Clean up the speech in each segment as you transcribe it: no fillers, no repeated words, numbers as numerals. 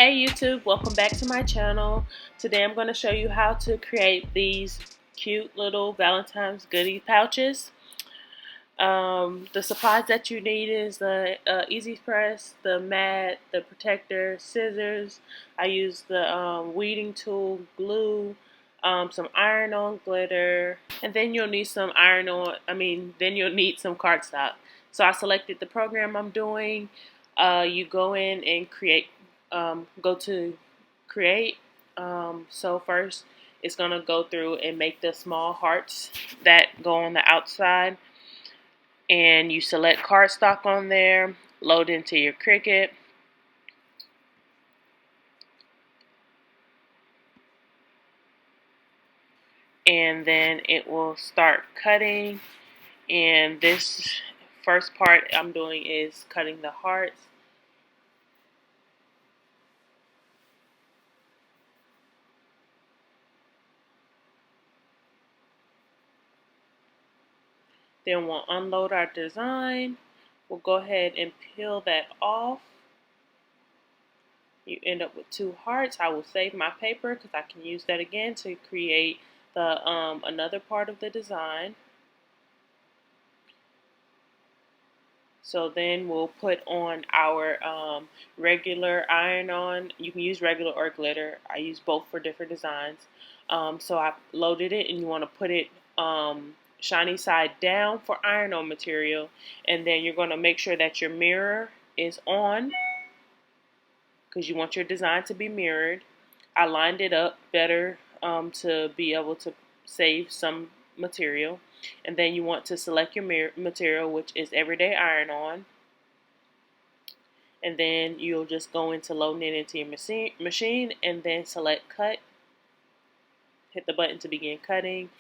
Hey YouTube, welcome back to my channel. Today I'm going to show you how to create these cute little Valentine's goodie pouches. The supplies that you need is the easy press, the mat, the protector, scissors. I use the weeding tool, glue, some iron-on glitter, and then you'll need some then you'll need some cardstock. So I selected the program I'm doing. You go in and go to create. So first it's going to go through and make the small hearts that go on the outside. And you select cardstock on there, load into your Cricut. And then it will start cutting. And this first part I'm doing is cutting the hearts. Then we'll unload our design. We'll go ahead and peel that off. You end up with two hearts. I will save my paper because I can use that again to create the another part of the design. So then we'll put on our regular iron-on. You can use regular or glitter. I use both for different designs. So I loaded it, and you want to put it shiny side down for iron-on material. And then you're going to make sure that your mirror is on because you want your design to be mirrored. I lined it up better to be able to save some material. And then you want to select your material, which is everyday iron-on. And then you'll just go into loading it into your machine and then select cut. Hit the button to begin cutting.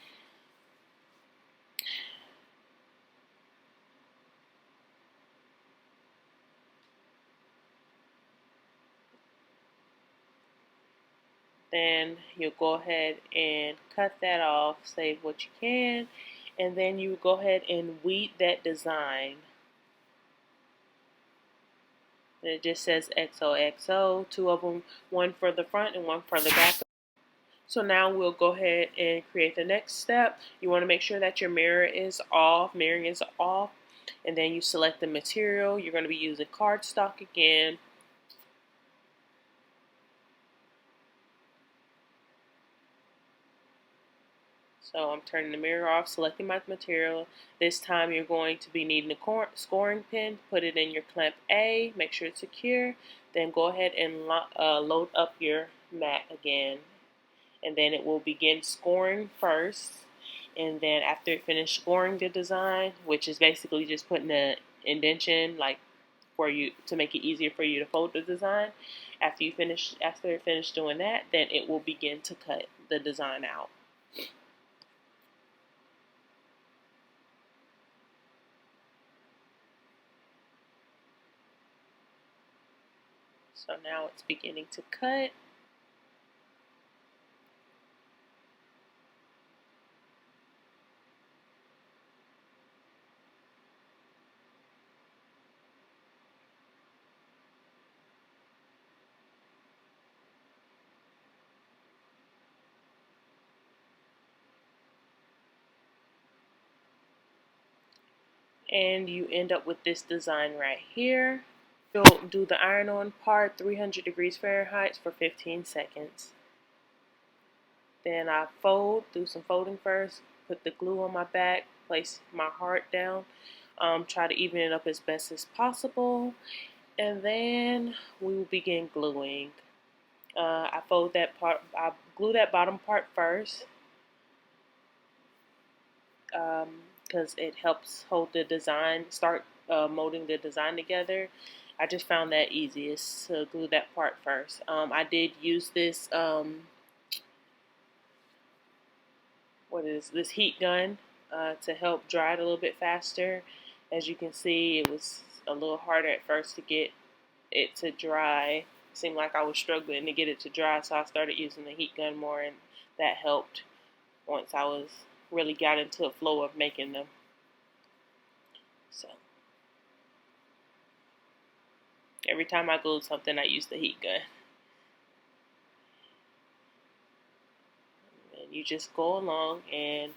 Then you'll go ahead and cut that off, save what you can, and then you go ahead and weed that design. And it just says XOXO, two of them, one for the front and one for the back. So now we'll go ahead and create the next step. You want to make sure that your mirroring is off, and then you select the material. You're going to be using cardstock again. So I'm turning the mirror off, selecting my material. This time you're going to be needing a scoring pin. Put it in your clamp A, make sure it's secure. Then go ahead and load up your mat again. And then it will begin scoring first. And then after it finishes scoring the design, which is basically just putting the indentation to make it easier for you to fold the design. After it finishes doing that, then it will begin to cut the design out. So now it's beginning to cut. And you end up with this design right here. You'll do the iron-on part 300 degrees Fahrenheit for 15 seconds. Then I do some folding first, put the glue on my back, place my heart down, try to even it up as best as possible, and then we will begin gluing. I glue that bottom part first because it helps hold the design, start molding the design together. I just found that easiest to glue that part first. I did use this this heat gun to help dry it a little bit faster. As you can see, it was a little harder at first to get it to dry. It seemed like I was struggling to get it to dry, so I started using the heat gun more, and that helped once I really got into a flow of making them. So every time I glue something, I use the heat gun. you just go along and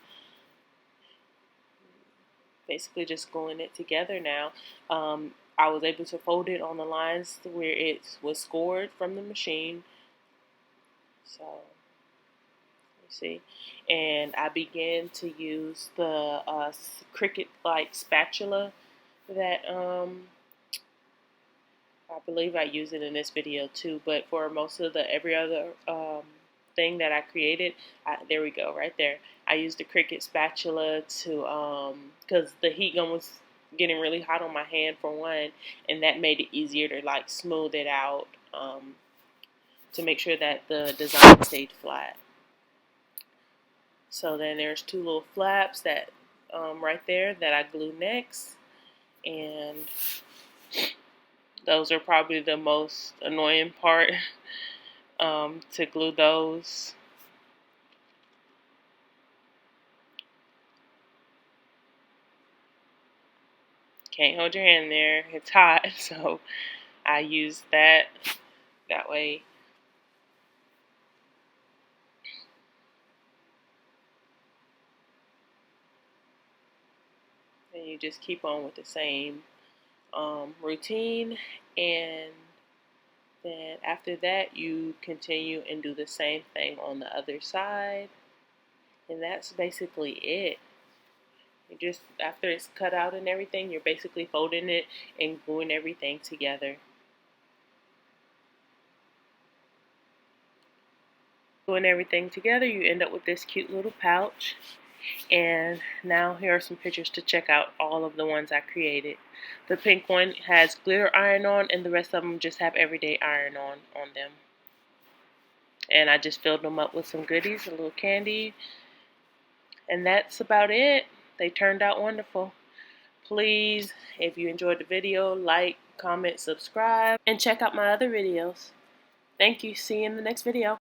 basically just gluing it together now. I was able to fold it on the lines where it was scored from the machine. So, you see. And I began to use the Cricut like spatula that I believe I use it in this video too, but for most of the every other thing that I created, there we go, right there. I used the Cricut spatula to, because the heat gun was getting really hot on my hand for one, and that made it easier to like smooth it out to make sure that the design stayed flat. So then there's two little flaps that right there that I glue next, and those are probably the most annoying part to glue those. Can't hold your hand there, it's hot, so I use that way. And you just keep on with the same routine, and then after that you continue and do the same thing on the other side, and that's basically it. You just, after it's cut out and everything, you're basically folding it and gluing everything together. Gluing everything together, you end up with this cute little pouch. And now here are some pictures to check out all of the ones I created. The pink one has glitter iron on, and the rest of them just have everyday iron on them. And I just filled them up with some goodies, a little candy. And that's about it. They turned out wonderful. Please, if you enjoyed the video, like, comment, subscribe, and check out my other videos. Thank you. See you in the next video.